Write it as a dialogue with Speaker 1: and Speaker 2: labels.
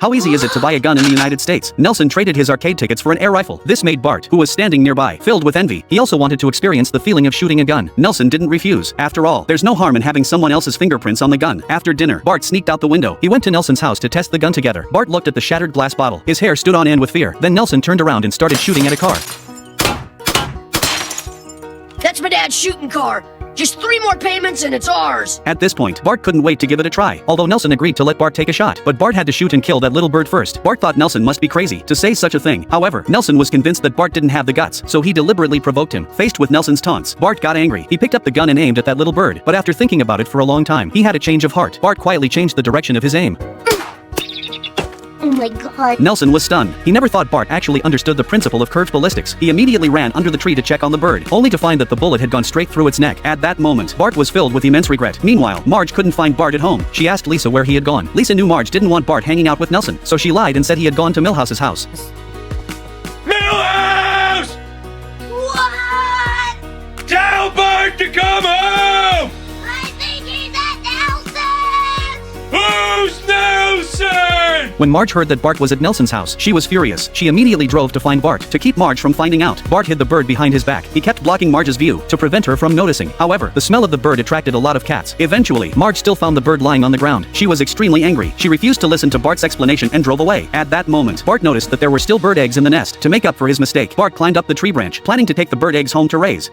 Speaker 1: How easy is it to buy a gun in the United States? Nelson traded his arcade tickets for an air rifle. This made Bart, who was standing nearby, filled with envy. He also wanted to experience the feeling of shooting a gun. Nelson didn't refuse. After all, there's no harm in having someone else's fingerprints on the gun. After dinner, Bart sneaked out the window. He went to Nelson's house to test the gun together. Bart looked at the shattered glass bottle. His hair stood on end with fear. Then Nelson turned around and started shooting at a car.
Speaker 2: That's my dad's shooting car. Just 3 more payments and it's ours.
Speaker 1: At this point, Bart couldn't wait to give it a try, although Nelson agreed to let Bart take a shot. But Bart had to shoot and kill that little bird first. Bart thought Nelson must be crazy to say such a thing. However, Nelson was convinced that Bart didn't have the guts, so he deliberately provoked him. Faced with Nelson's taunts, Bart got angry. He picked up the gun and aimed at that little bird, but after thinking about it for a long time, he had a change of heart. Bart quietly changed the direction of his aim.
Speaker 3: Oh my god.
Speaker 1: Nelson was stunned. He never thought Bart actually understood the principle of curved ballistics. He immediately ran under the tree to check on the bird, only to find that the bullet had gone straight through its neck. At that moment, Bart was filled with immense regret. Meanwhile, Marge couldn't find Bart at home. She asked Lisa where he had gone. Lisa knew Marge didn't want Bart hanging out with Nelson, so she lied and said he had gone to Milhouse's house.
Speaker 4: Milhouse!
Speaker 3: What?
Speaker 4: Tell Bart to come home!
Speaker 3: I think he's at Nelson's!
Speaker 4: Who's Nelson?
Speaker 1: When Marge heard that Bart was at Nelson's house, she was furious. She immediately drove to find Bart. To keep Marge from finding out, Bart hid the bird behind his back. He kept blocking Marge's view to prevent her from noticing. However, the smell of the bird attracted a lot of cats. Eventually, Marge still found the bird lying on the ground. She was extremely angry. She refused to listen to Bart's explanation and drove away. At that moment, Bart noticed that there were still bird eggs in the nest. To make up for his mistake, Bart climbed up the tree branch, planning to take the bird eggs home to raise.